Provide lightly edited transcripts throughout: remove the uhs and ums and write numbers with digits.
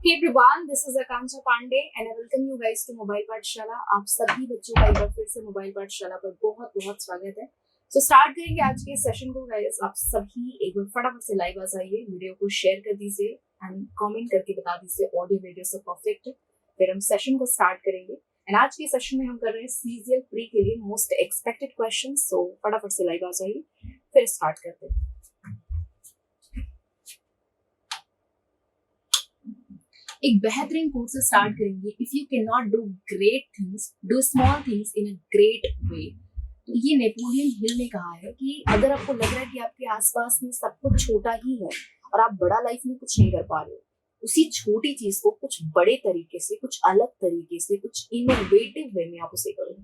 Hey everyone, this is Akanksha Pandey and I welcome you guys to mobile पाठशाला। आप सभी बच्चों का एक बार फिर से मोबाइल पाठशाला पर बहुत बहुत स्वागत है। स्टार्ट करेंगे आज के सेशन को गाइस। आप सभी एक बार फटाफट से लाइव आ जाइए, वीडियो को शेयर कर दीजिए एंड कमेंट करके बता दीजिए ऑडियो वीडियो सब परफेक्ट है। फिर हम सेशन को स्टार्ट करेंगे एंड आज के सेशन में हम कर रहे हैं सीजीएल प्री के लिए मोस्ट एक्सपेक्टेड क्वेश्चन। सो फटाफट से लाइव आ जाइए, फिर स्टार्ट करते हैं। एक बेहतरीन कोट से स्टार्ट करेंगे। If you can not do great things, do small things in a great way. तो ये नेपोलियन हिल ने कहा है कि अगर आपको लग रहा है कि आपके आसपास में सब कुछ छोटा ही है और आप बड़ा लाइफ में कुछ नहीं कर पा रहे हो, उसी छोटी चीज को कुछ बड़े तरीके से, कुछ अलग तरीके से, कुछ इनोवेटिव वे में आप उसे करो,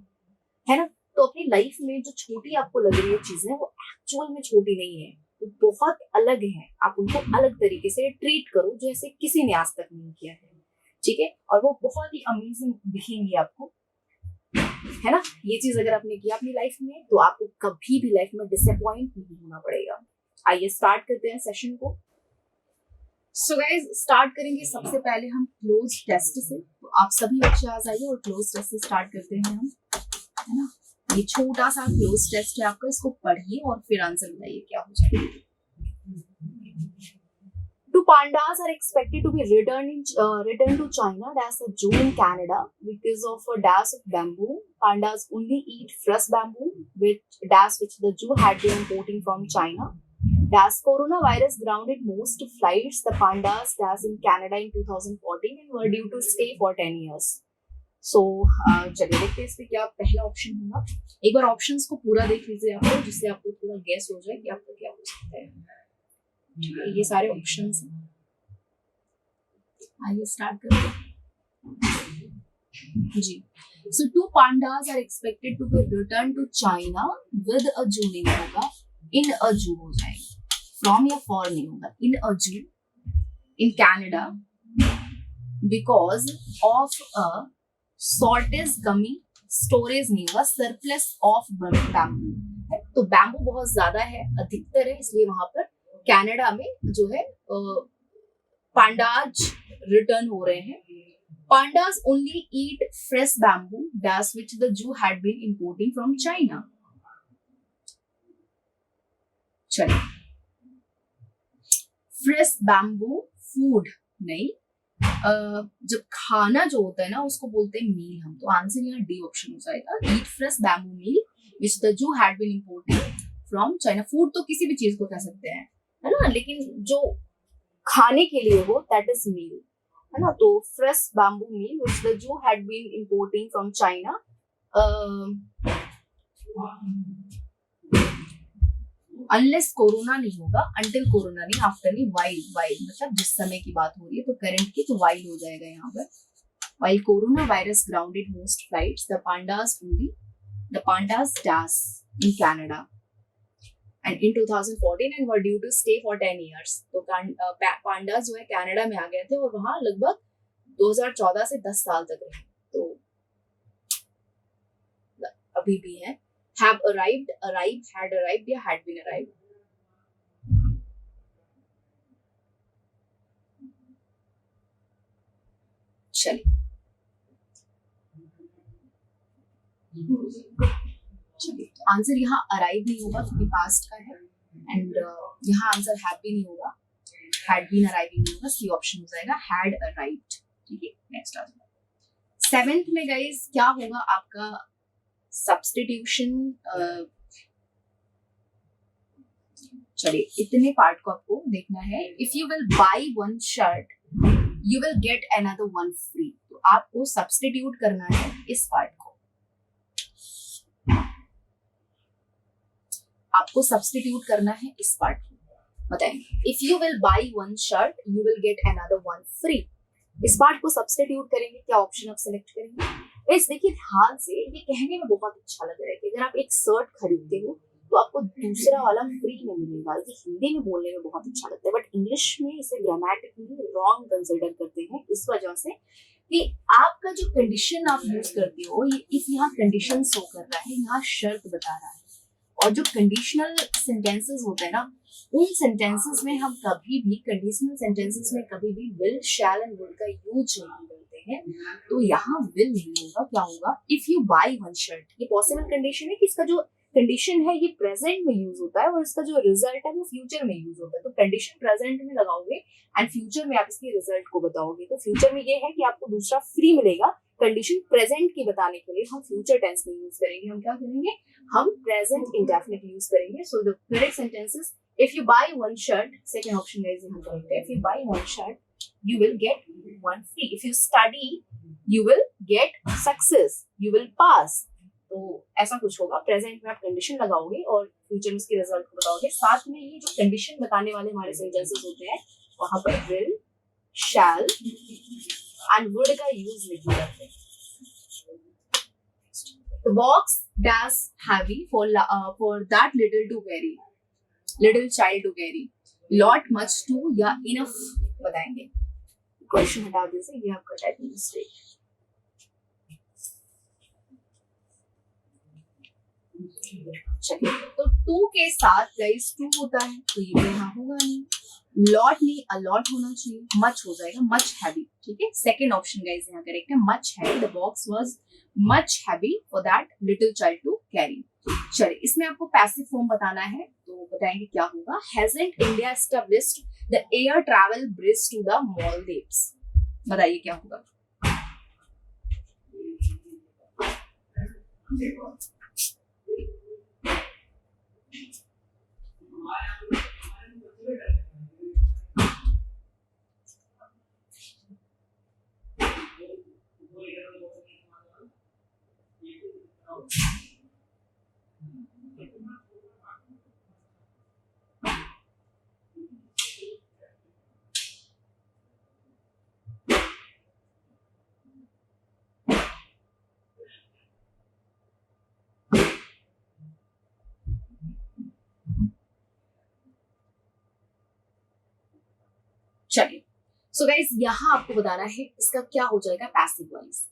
है ना। तो अपनी लाइफ में जो छोटी आपको लग रही है चीजें, वो एक्चुअल में छोटी नहीं है, वो बहुत अलग है। आप उनको अलग तरीके से ट्रीट करो जैसे किसी ने आज तक नहीं किया है, ठीक है। और वो बहुत ही अमेजिंग दिखेंगी आपको, है ना। ये चीज अगर आपने किया अपनी लाइफ में तो आपको कभी भी लाइफ में डिसअपॉइंट नहीं होना पड़ेगा। आइए स्टार्ट करते हैं सेशन को। सो गाइस, स्टार्ट करेंगे सबसे पहले हम क्लोज टेस्ट से। तो आप सभी बच्चे आ जाइए और क्लोज टेस्ट से स्टार्ट करते हैं हम, है ना। ये छोटा सा क्लोज टेस्ट है आपका, इसको पढ़िए और फिर आंसर बताइए क्या हो जाएगा। Two pandas are expected to be returned to China as a zoo in Canada because of a dash of bamboo. Pandas only eat fresh bamboo, which the zoo had been importing from China. Dash coronavirus grounded most flights. The pandas dash in Canada in 2014 and were due to stay for 10 years. So चलिए देखते हैं इसमें क्या पहला option होगा। एक बार options को पूरा देख लीजिए आप, जिससे आपको थोड़ा गैस हो जाए कि आपका क्या हो सकता है। ये सारे ऑप्शंस हैं। आइए स्टार्ट करते हैं जी। So two pandas are expected to be return to China with a zoo नहीं होगा, इन अ जू हो जाएगा। फ्रॉम या फॉर नहीं होगा, इन अ जू in Canada because of a shortage कमी, स्टोरेज नहीं होगा, सरप्लस ऑफ बैम्बू। तो बैम्बू बहुत ज्यादा है, अधिकतर है, इसलिए वहां पर कनाडा में जो है पांडाज रिटर्न हो रहे हैं। Pandas only eat fresh bamboo dash which the zoo had been importing from China. चलिए, फ्रेश बैम्बू फूड नहीं, जब खाना जो होता है ना उसको बोलते हैं मील हम। तो आंसर यहाँ डी ऑप्शन हो जाएगा, eat fresh bamboo meal which the zoo had been importing from China. Food तो किसी भी चीज को कह सकते हैं, है ना, लेकिन जो खाने के लिए हो दैट इज मील, है ना। तो fresh bamboo meal which the zoo had been importing from China. Unless corona नहीं होगा, अंटिल कोरोना नहीं, आफ्टर नहीं, वाइल मतलब जिस समय की बात हो रही है, तो करंट की, तो वाइल हो जाएगा यहाँ पर। While corona virus grounded most flights, the pandas dash in Canada and in 2014 and were due to stay for 10 years. तो पांडास जो है कनाडा में आ गए थे और वहां लगभग 2014 से 10 साल तक रहे। तो अभी भी है। have arrived, had arrived या had been arrived। चलिए आंसर यहाँ अराइव नहीं होगा क्योंकि पास्ट का है, एंड यहाँ आंसर हैव भी नहीं होगा, हैड बीन अराइविंग नहीं होगा, सी ऑप्शन हो जाएगा हैड अराइव्ड। ठीक है, नेक्स्ट आ जाएगा। सेवेंथ में गाइस क्या होगा आपका सब्स्टिट्यूशन। चलिए, इतने पार्ट को आपको देखना है। If you will by one shirt you will get another one free. तो आपको सब्स्टिट्यूट करना है इस पार्ट को, आपको सब्स्टिट्यूट करना है इस पार्ट को। बताएंगे, if you will by one shirt you will get another one free. इस पार्ट को सब्स्टिट्यूट करेंगे, क्या ऑप्शन आप सिलेक्ट करेंगे। इस देखिए ध्यान से, ये कहने में बहुत अच्छा लग रहा है कि अगर आप एक शर्ट खरीदते हो तो आपको दूसरा वाला फ्री में मिलेगा। ये हिंदी में बोलने में बहुत अच्छा लगता है, बट इंग्लिश में इसे ग्रामेटिकली रॉन्ग कंसिडर करते हैं, इस वजह से कि आपका जो कंडीशन आप यूज करते हो, ये इफ यहाँ कंडीशन शो कर रहा है, यहाँ शर्त बता रहा है। और जो कंडीशनल सेंटेंसेस होते हैं ना, उन सेंटेंसेस में हम कभी भी, कंडीशनल सेंटेंसेस में कभी भी विल, शैल एंड वुड का यूज नहीं करते हैं। तो यहाँ विल नहीं होगा, क्या होगा, if you by one shirt. ये पॉसिबल कंडीशन है कि इसका जो कंडीशन है ये प्रेजेंट में यूज होता है और इसका जो रिजल्ट है वो फ्यूचर में यूज होता है। तो कंडीशन प्रेजेंट में लगाओगे एंड फ्यूचर में आप इसके रिजल्ट को बताओगे। तो फ्यूचर में ये है कि आपको दूसरा फ्री मिलेगा। कंडीशन प्रेजेंट की बताने के लिए हम फ्यूचर टेंस में यूज करेंगे। हम क्या करेंगे, हम प्रेजेंट इंडेफिनिट यूज करेंगे। So the correct sentence is if you buy one shirt, second option guys यहाँ correct है, if you buy one shirt you will get one free, if you study you will get success, you will pass। तो ऐसा कुछ होगा। Present में आप condition लगाओगे और फ्यूचर में इसके रिजल्ट को बताओगे। साथ में ये जो कंडीशन बताने वाले हमारे सेंटेंसेस होते हैं वहां पर विल, शैल एंड वुड का यूज नहीं करते। The box dash heavy for that little to carry, little child to carry, lot, much, to या enough बताएंगे। क्वेश्चन हटा दीजिए, ये आपका टाइपिंग मिस्टेक। चलिए, तो टू के साथ गाइस टू होता है तो ये यहाँ होगा नहीं। लॉट नहीं, अलॉट होना चाहिए। मच हो जाएगा, मच हैवी। ठीक है, सेकंड ऑप्शन गाइस यहाँ करेक्ट है, much heavy. The box was much heavy for that little child to carry. चलिए, इसमें आपको पैसिव फॉर्म बताना है तो बताएंगे क्या होगा। Hasn't India established the air travel bridge to the Maldives. बताइए क्या होगा। चलिए, सो गाइस यहाँ आपको बताना है इसका क्या हो जाएगा passive voice.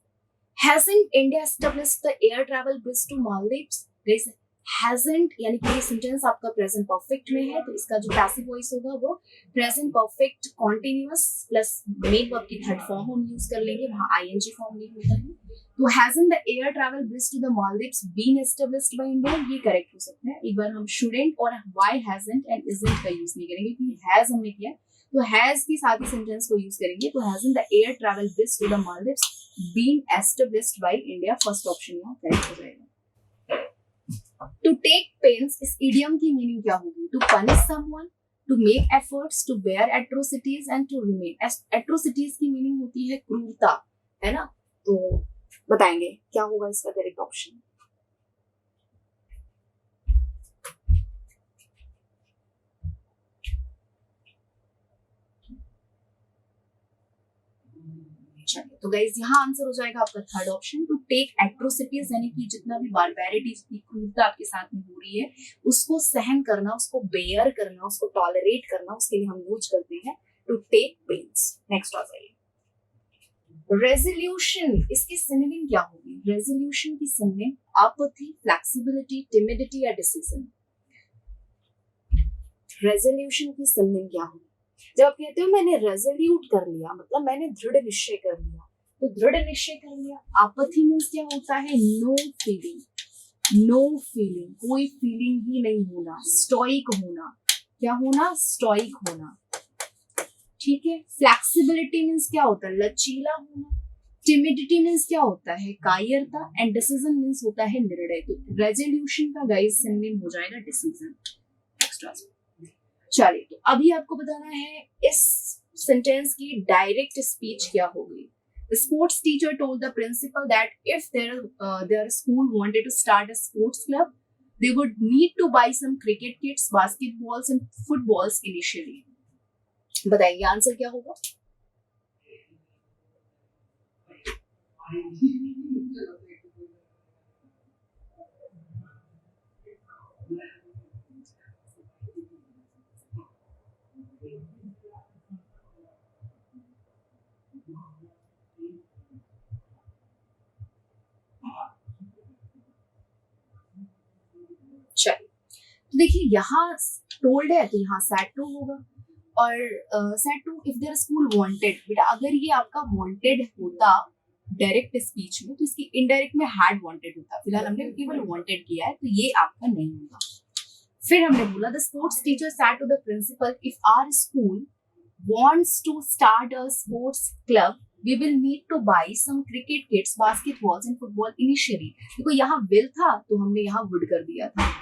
Hasn't India established the air travel bridge to Maldives. Guys hasn't यानी कि ये सेंटेंस आपका प्रेजेंट परफेक्ट में है तो इसका जो पैसिव वॉइस होगा वो present perfect continuous plus main verb की थर्ड फॉर्म हम यूज कर लेंगे, वहां आईएनजी फॉर्म नहीं होता है। तो hasn't the air travel bridge to the Maldives been established by India, ये करेक्ट हो सकता है। एक बार हम शुडेंट और व्हाई हैजंट एंड इजंट का यूज नहीं करेंगे क्योंकि हैज हमने किया तो हैज के साथ ही सेंटेंस को यूज करेंगे। तो hasn't the air travel bridge to the Maldives been established by India, first option यहाँ करेक्ट हो जाएगा। टू टेक पेन्स, इस इडियम की मीनिंग क्या होगी। To punish someone, to make efforts, to bear atrocities and to remain. Atrocities की meaning होती है क्रूरता, है ना। तो बताएंगे क्या होगा इसका करेक्ट ऑप्शन। तो गाइस यहाँ आंसर हो जाएगा आपका third option, to take atrocities, यानी कि जितना भी बारबैरिटी, जितनी क्रूरता आपके साथ में हो रही है उसको सहन करना, उसको बेयर करना, उसको टॉलरेट करना, उसके लिए हम यूज करते हैं टू टेक पेन्स। नेक्स्ट आ जाइए। रेजोल्यूशन, इसकी सिनोनिम क्या होगी। रेजोल्यूशन की सिनोनिम आपत्ति, फ्लेक्सिबिलिटी, टिमिडिटी या डिसीजन। रेजोल्यूशन की सिनोनिम क्या होगी। जब आप कहते हो मैंने रेजोल्यूट कर लिया, मतलब मैंने दृढ़ निश्चय कर लिया, तो दृढ़ निश्चय कर लिया। आपत्ति मींस क्या होता है, नो फीलिंग, नो फीलिंग, कोई फीलिंग ही नहीं होना, स्टोइक होना। क्या होना, स्टोइक होना। ठीक है। फ्लेक्सिबिलिटी मींस क्या होता है, लचीला होना। टिमिडिटी मींस क्या होता है, कायरता। एंड डिसीजन मींस होता है निर्णय। तो रेजोल्यूशन का गाइस सिनोनिम हो जाएगा डिसीजन। एक्स्ट्रा। चलिए, तो अभी आपको बताना है इस सेंटेंस की डायरेक्ट स्पीच क्या होगी। The sports teacher told the principal that if their school wanted to start a sports club, they would need to buy some cricket kits, basketballs and footballs initially. बताइए answer क्या होगा। चलिए, तो देखिए यहाँ told है तो यहाँ सैड टू होगा, और said to if their school wanted, बेटा अगर ये आपका वांटेड होता डायरेक्ट स्पीच में तो इसकी इनडायरेक्ट में हैड वांटेड होता, फिलहाल हमने केवल वांटेड किया है तो ये आपका नहीं होगा। फिर हमने बोला the sports teacher said to the principal if our school wants to start a sports club we will need to buy some cricket kits, basketballs and football initially. देखो यहाँ विल था तो हमने यहाँ वुड कर दिया था,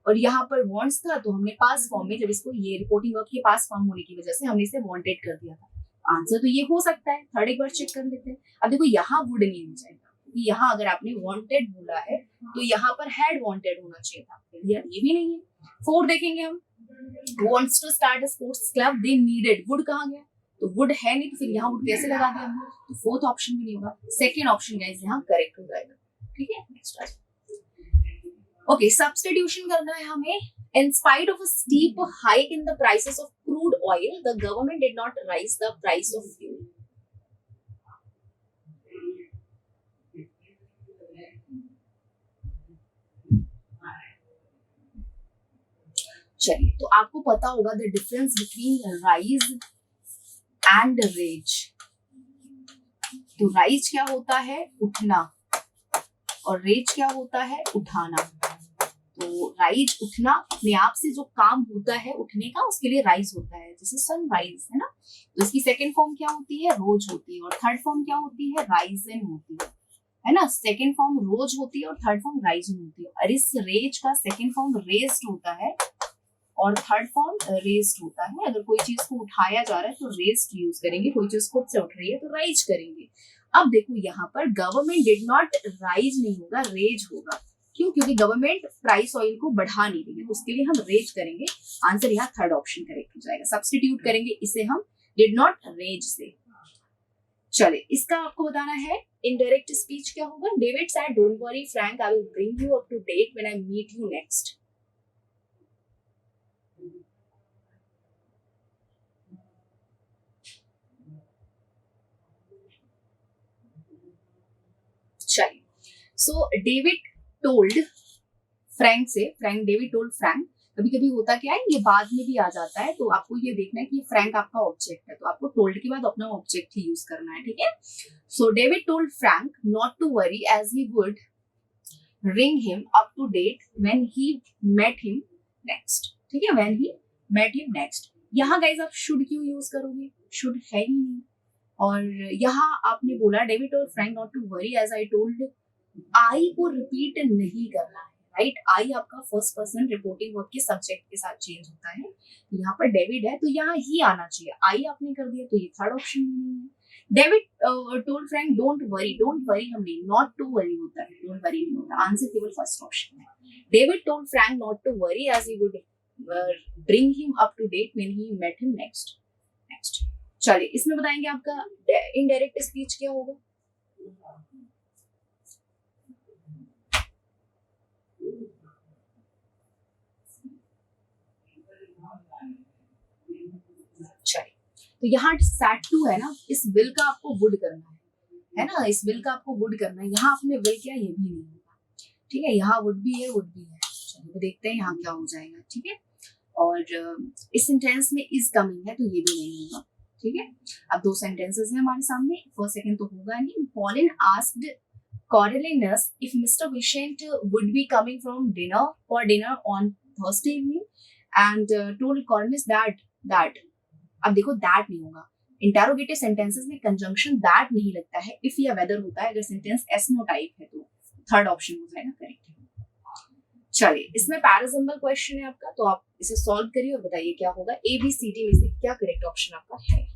और यहाँ पर वांट्स था तो हमने पास फॉर्म में, जब इसको ये रिपोर्टिंग वर्क के पास फॉर्म होने की वजह से हमने इसे वांटेड कर दिया था। आंसर तो ये हो सकता है, थर्ड एक बार चेक कर लेते हैं। अब देखो यहाँ वुड नहीं हो जाएगा, क्योंकि यहाँ अगर आपने वांटेड बोला है तो यहाँ पर हैड वांटेड होना चाहिए था, ये भी नहीं है। फोर्थ देखेंगे हम, wants to start a sports club they needed, would कहाँ गया, तो वुड है नहीं तो फिर यहाँ वुड कैसे लगा दिया हमने, तो फोर्थ ऑप्शन भी नहीं होगा, सेकंड ऑप्शन गाइस यहाँ करेक्ट हो जाएगा। ठीक है, नेक्स्ट ओके, सब्स्टिट्यूशन करना है हमें। In spite of a steep hike in the prices of crude oil, the government did not raise the price of fuel. चलिए, तो आपको पता होगा the difference between rise and raise. तो राइज क्या होता है, उठना, और रेज क्या होता है, उठाना। तो राइज उठना, अपने आप से जो काम होता है उठने का, उसके लिए राइज होता है, जैसे सनराइज है ना। तो इसकी सेकंड फॉर्म क्या होती है, रोज होती है, और थर्ड फॉर्म क्या होती है, राइजन होती है ना। सेकंड फॉर्म रोज होती है और थर्ड फॉर्म राइजन होती है। और इस रेज का सेकंड फॉर्म रेज्ड होता है और थर्ड फॉर्म रेज्ड होता है। अगर कोई चीज को उठाया जा रहा है तो रेज्ड यूज करेंगे, कोई चीज खुद से उठ रही है तो राइज करेंगे। अब देखो यहाँ पर गवर्नमेंट डिड नॉट राइज नहीं होगा, रेज होगा। क्यों, क्योंकि गवर्नमेंट प्राइस ऑयल को बढ़ा नहीं रही है, तो उसके लिए हम रेज करेंगे। आंसर यहाँ थर्ड ऑप्शन करेक्ट हो जाएगा। सब्स्टिट्यूट करेंगे इसे हम डिड नॉट रेज से। चले, इसका आपको बताना है इनडायरेक्ट स्पीच क्या होगा। David said don't worry Frank, I will bring you up to date when I meet you next. चलिए, सो डेविड टोल्ड फ्रैंक से, फ्रैंक डेविड टोल्ड फ्रैंक। कभी कभी होता क्या है, ये बाद में भी आ जाता है, तो आपको ये देखना है कि फ्रैंक आपका ऑब्जेक्ट है, तो आपको टोल्ड के बाद अपना ऑब्जेक्ट ही यूज करना है। ठीक है, so David told Frank not to worry as he would ring him up to date when he met him next. ठीक है, when he met him next. यहाँ गाइज आप शुड क्यों यूज करोगे, शुड है ही नहीं। और यहाँ आपने बोला David told Frank not to worry as I told, I को रिपीट नहीं करना है, राइट। आई आपका फर्स्ट पर्सन रिपोर्टिंग वर्ब के सब्जेक्ट के साथ चेंज होता है। यहाँ पर डेविड है तो यहाँ ही आना चाहिए, आई आपने कर दिया तो ये थर्ड ऑप्शन भी नहीं है। David told Frank don't worry, don't worry हमने नॉट टू वरी होता है, डोंट वरी नहीं होता, आंसर केवल फर्स्ट ऑप्शन है। David told Frank not to worry as he would bring him up to date when he met him next. चलिए, इसमें बताएंगे आपका इनडायरेक्ट स्पीच क्या होगा। चलिए, तो यहाँ सैड टू है ना, इस विल का आपको वुड करना है ना, इस विल का आपको वुड करना है। यहाँ आपने विल किया, ये भी नहीं होगा। ठीक है, यहाँ वुड भी है, वुड भी है। चलिए, तो देखते हैं यहाँ क्या हो जाएगा। ठीक है, और इस सेंटेंस में इज कमिंग है तो ये भी नहीं होगा। ठीक है, अब दो सेंटेंसेस हैं हमारे सामने, फर्स्ट सेकंड तो होगा नहीं। Pauline asked Coriolanus if Mr. Vicente would be coming from dinner on Thursday evening and told Coriolanus that अब देखो that नहीं होगा। इंटेरोगेटिव सेंटेंसेस में कंजंक्शन दैट नहीं लगता है, इफ या वेदर होता है। अगर सेंटेंस एस नो टाइप है तो थर्ड ऑप्शन हो जाएगा करेक्ट। चलिए, इसमें पैरासिंबल क्वेश्चन है आपका, तो आप इसे सॉल्व करिए और बताइए क्या होगा। ABCD में से क्या करेक्ट ऑप्शन आपका है।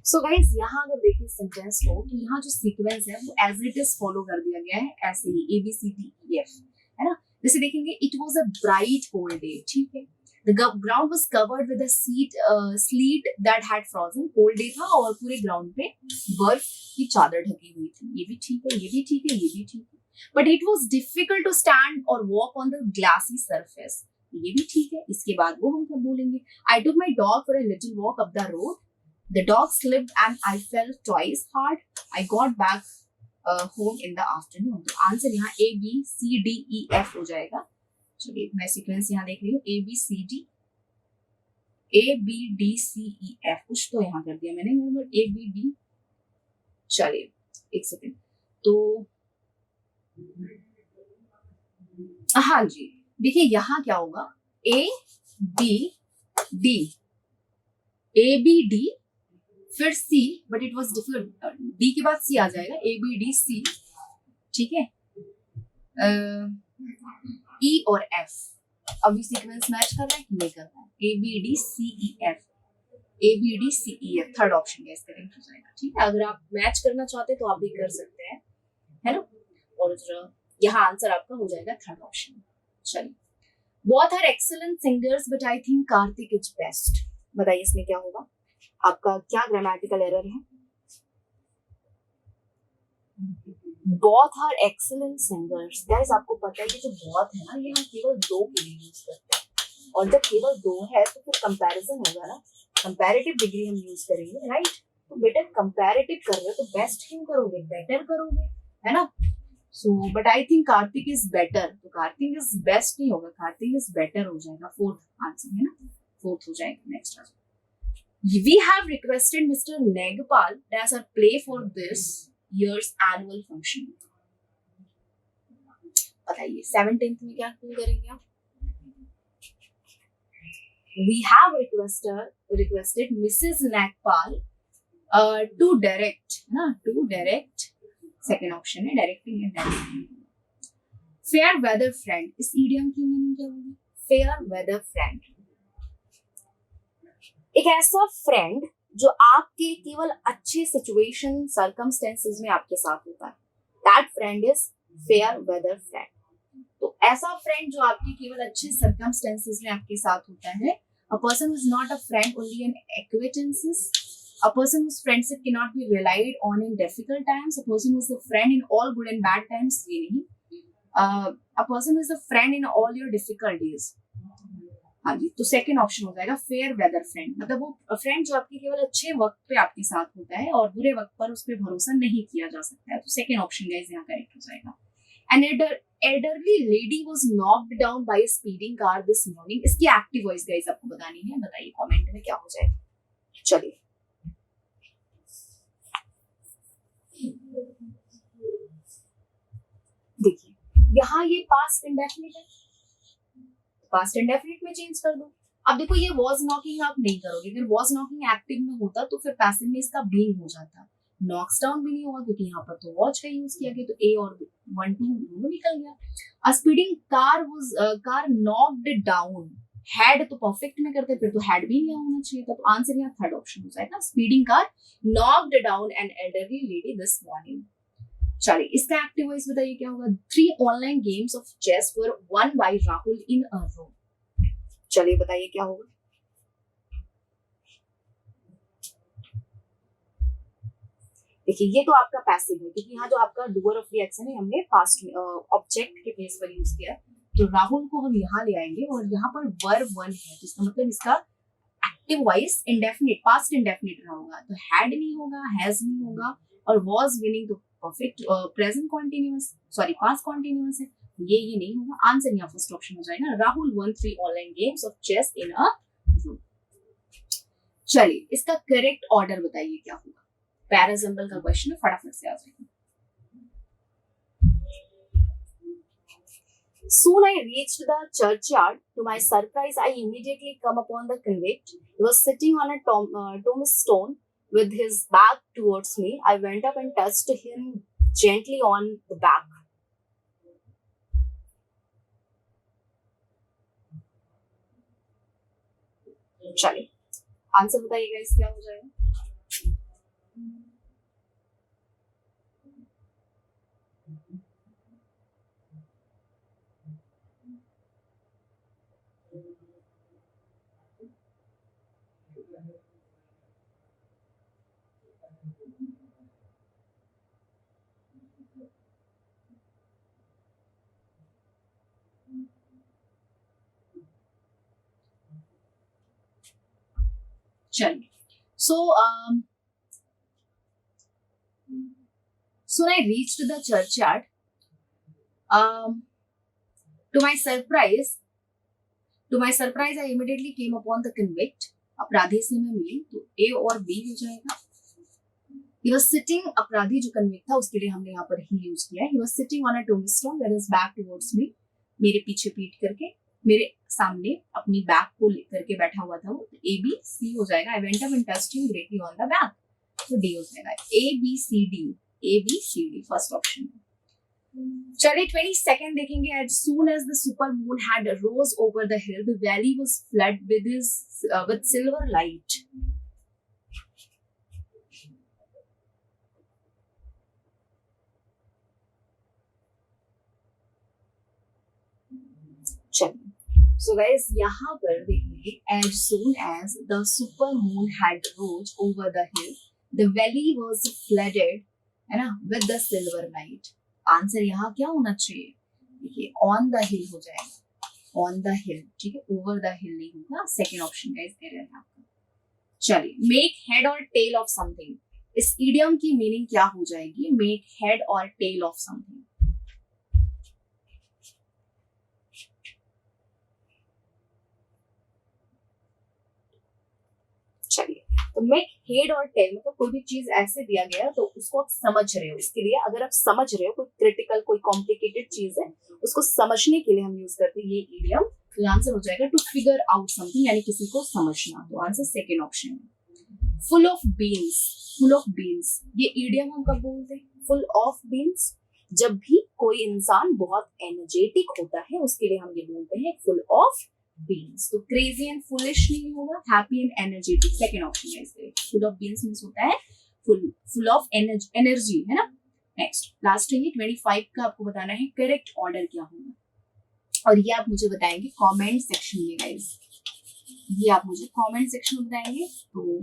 सो गाइज, यहाँ अगर देखिए सेंटेंस को, तो यहाँ जो सीक्वेंस है वो एज इट इज फॉलो कर दिया गया है, ऐसे ही ABCDEF है ना। जैसे देखेंगे, it was a bright cold day. ठीक है, the ground was covered with a slit that had frozen. Cold day था और पूरे ग्राउंड पे बर्फ की चादर ढकी हुई थी। ये भी ठीक है, ये भी ठीक है, ये भी ठीक है। But it was difficult to stand और walk on the glassy surface. ये भी ठीक है। इसके बाद वो हम क्या बोलेंगे, I took my dog for a little walk up the road, the dog slipped and I fell twice hard, I got back home in the afternoon. तो आंसर यहाँ A B C D E F हो जाएगा। चलिए मैं sequence यहाँ देख रही हूँ, A B C D, A B D C E F, कुछ तो यहाँ कर दिया मैंने, ए बी डी। चलिए एक सेकेंड, तो हाँ जी, देखिए यहाँ क्या होगा, A B D, A B D फिर C, but it was difficult, D के बाद सी आ जाएगा, ए बी डी सी, ठीक है। ई और एफ, अभी सीक्वेंस मैच कर रहा है कि नहीं कर रहा है, A B D C E F, A B D C E F, third option guys correct हो जाएगा, ठीक है। अगर आप मैच करना चाहते हैं तो आप भी कर सकते हैं, है ना। और यहाँ आंसर आपका हो जाएगा थर्ड ऑप्शन। चलिए, both are excellent singers but I think Karthik is best. बताइए इसमें क्या होगा, आपका क्या ग्रामेटिकल एरर है। Both are excellent singers, guys आपको पता है कि जो बोथ है ना, ये हम केवल दो के लिए यूज करते हैं, और जब केवल दो है तो फिर कंपैरिजन होगा ना, कंपैरेटिव डिग्री हम यूज करेंगे, राइट। तो बेटा कंपैरेटिव कर रहे हो तो बेस्ट क्यों करोगे, बेटर करोगे, है ना। So but I think Karthik is better, तो कार्तिक इज बेस्ट नहीं होगा, कार्तिक इज बेटर हो जाएगा, फोर्थ आंसर है ना, फोर्थ हो जाएगा। नेक्स्ट आ जाओ, we have requested mister Negpal as a play for this year's annual function। बताइए 17th में क्या करेंगे आप। We have requested Mrs. Nagpal to direct, ना, to direct, second option है directing and directing। Fair weather friend, इस idiom की meaning क्या होगी, fair weather friend, एक ऐसा फ्रेंड जो आपके केवल अच्छे सिचुएशन सर्कमस्टेंसेस में आपके साथ होता है, that friend is fair weather friend. तो ऐसा फ्रेंड जो आपके केवल अच्छे सर्कमस्टेंसेस में आपके साथ होता है, a person who is not a friend only in acquaintances, a person whose friendship can not be relied on in difficult times, a person who is a friend in all good and bad times, ये नहीं, a person who is a friend in all your difficult days. हाँ जी, तो second option हो जाएगा fair weather friend, मतलब वो friend जो आपके केवल अच्छे वक्त पे आपके साथ होता है और बुरे वक्त पर उस पर भरोसा नहीं किया जा सकता है। तो सेकंड ऑप्शन गाइस यहाँ करेक्ट हो जाएगा। An elderly lady was knocked down by a speeding car this morning। इसकी एक्टिव वॉइस गाइस आपको बतानी है, बताइए कमेंट में क्या हो जाएगा। चलिए देखिए, यहाँ ये पास्ट इंडेफिनिट है, पास्ट इंडेफिनिट में चेंज कर दो। अब देखो ये वॉज नॉकिंग आप नहीं करोगे, अगर वॉज नॉकिंग एक्टिव में होता तो फिर पैसिव में इसका बीइंग हो जाता, नॉक्स डाउन भी नहीं होगा क्योंकि यहाँ पर तो वॉच का यूज किया गया, तो ए और 1 2 दोनों निकल गया। A speeding car knocked down, had तो परफेक्ट में करते फिर तो हैड भी नहीं होना चाहिए था, तो आंसर यहाँ थर्ड ऑप्शन हो जाएगा, speeding car knocked down an elderly lady this morning. चलिए इसका एक्टिव वॉइस बताइए क्या होगा। 3 online games of chess were won by Rahul in a row. चलिए बताइए क्या होगा। देखिए ये तो आपका पैसिव है क्योंकि यहाँ जो आपका डूअर ऑफ द एक्शन है हमने पास्ट ऑब्जेक्ट के बेस पर यूज किया, तो राहुल को हम यहाँ ले आएंगे और यहाँ पर वर्ब वन है, तो इसका मतलब इसका active voice indefinite past indefinite रहा होगा, तो हैड नहीं होगा, हैज नहीं होगा, और वॉज विनिंग तो perfect present continuous, sorry past continuous है, ये नहीं होगा। आंसर यहाँ फर्स्ट ऑप्शन हो जाएगा, Rahul won 3 online games of chess in a room. चलिए इसका करेक्ट ऑर्डर बताइए क्या होगा, पैराजम्बल का क्वेश्चन है, फटाफट से आ जाएगा। Soon I reached the churchyard. To my surprise, I immediately come upon the convict. He was sitting on a tombstone with his back towards me. I went up and touched him gently on the back. चलिए answer बताइएगा इस क्या हो जाएगा। चलिए, so I reached the churchyard. To my surprise, I immediately came upon the convict. अपराधी से मैं मिली तो A और B हो जाएगा. He was sitting, अपराधी जो convict था उसके लिए हमने यहाँ पर he यूज किया है. He was sitting on a tombstone with his back towards me. मेरे पीछे पीठ करके मेरे सामने अपनी बैक को लेकर के बैठा हुआ था वो. A B C हो जाएगा. I went up and touched him greatly on the back. तो D हो जाएगा. A B C D first option. चलिए 22nd देखेंगे. As soon as the super moon had rose over the hill, the valley was flooded with silver light. चलिए, so guys यहाँ पर देखेंगे. As soon as the super moon had rose over the hill, the valley was flooded, है ना, with the silver light. Answer यहाँ क्या होना चाहिए? देखिए ऑन द हिल हो जाएगा. ऑन द हिल, ठीक है, ओवर द हिल नहीं होगा. सेकेंड ऑप्शन गाइस एरर है आपका. चलिए, मेक हेड और टेल ऑफ समथिंग. इस इडियम की मीनिंग क्या हो जाएगी? मेक हेड और टेल ऑफ समथिंग. चलिए, तो मेक हेड और टेल मतलब कोई भी चीज ऐसे दिया गया तो उसको आप समझ रहे हो. इसके लिए अगर आप समझ रहे हो कोई क्रिटिकल कोई कॉम्प्लिकेटेड चीज है उसको समझने के लिए हम यूज करते हैं ये इडियम. तो आंसर हो जाएगा टू फिगर आउट समथिंग, यानी किसी को समझना. तो आंसर सेकेंड ऑप्शन है. Full of beans. Full of beans ये इडियम हम कब बोलते हैं? फुल ऑफ बीन्स जब भी कोई इंसान बहुत एनर्जेटिक होता है उसके लिए हम ये बोलते हैं फुल ऑफ बीन्स. तो क्रेजी एंड फुलिश नहीं होगा, happy and energetic. Second option है इसलिए. फुल ऑफ बीन्स मींस होता है फुल ऑफ एनर्जी, है ना. नेक्स्ट लास्ट है ये 25 का. आपको बताना है करेक्ट ऑर्डर क्या होगा और ये आप मुझे बताएंगे कमेंट सेक्शन में गाइस. ये आप मुझे कमेंट सेक्शन में बताएंगे. तो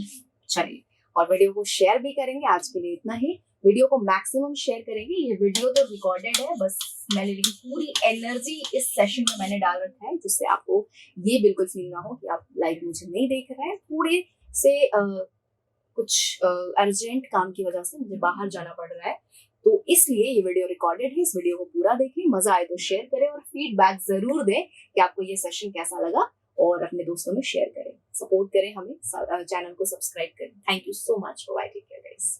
चलिए, और वीडियो को शेयर भी करेंगे. आज के लिए इतना ही. वीडियो को मैक्सिमम शेयर करेंगे. ये वीडियो तो रिकॉर्डेड है, बस मैंने लेकिन पूरी एनर्जी इस सेशन में मैंने डाल रखा है जिससे आपको ये बिल्कुल फील ना हो कि आप लाइव मुझे नहीं देख रहे हैं. पूरे से कुछ अर्जेंट काम की वजह से मुझे बाहर जाना पड़ रहा है तो इसलिए ये वीडियो रिकॉर्डेड है. इस वीडियो को पूरा देखें, मजा आए तो शेयर करें और फीडबैक जरूर दें कि आपको ये सेशन कैसा लगा और अपने दोस्तों में शेयर करें. सपोर्ट करें हमें, चैनल को सब्सक्राइब करें. Thank you so much. Bye, take care guys.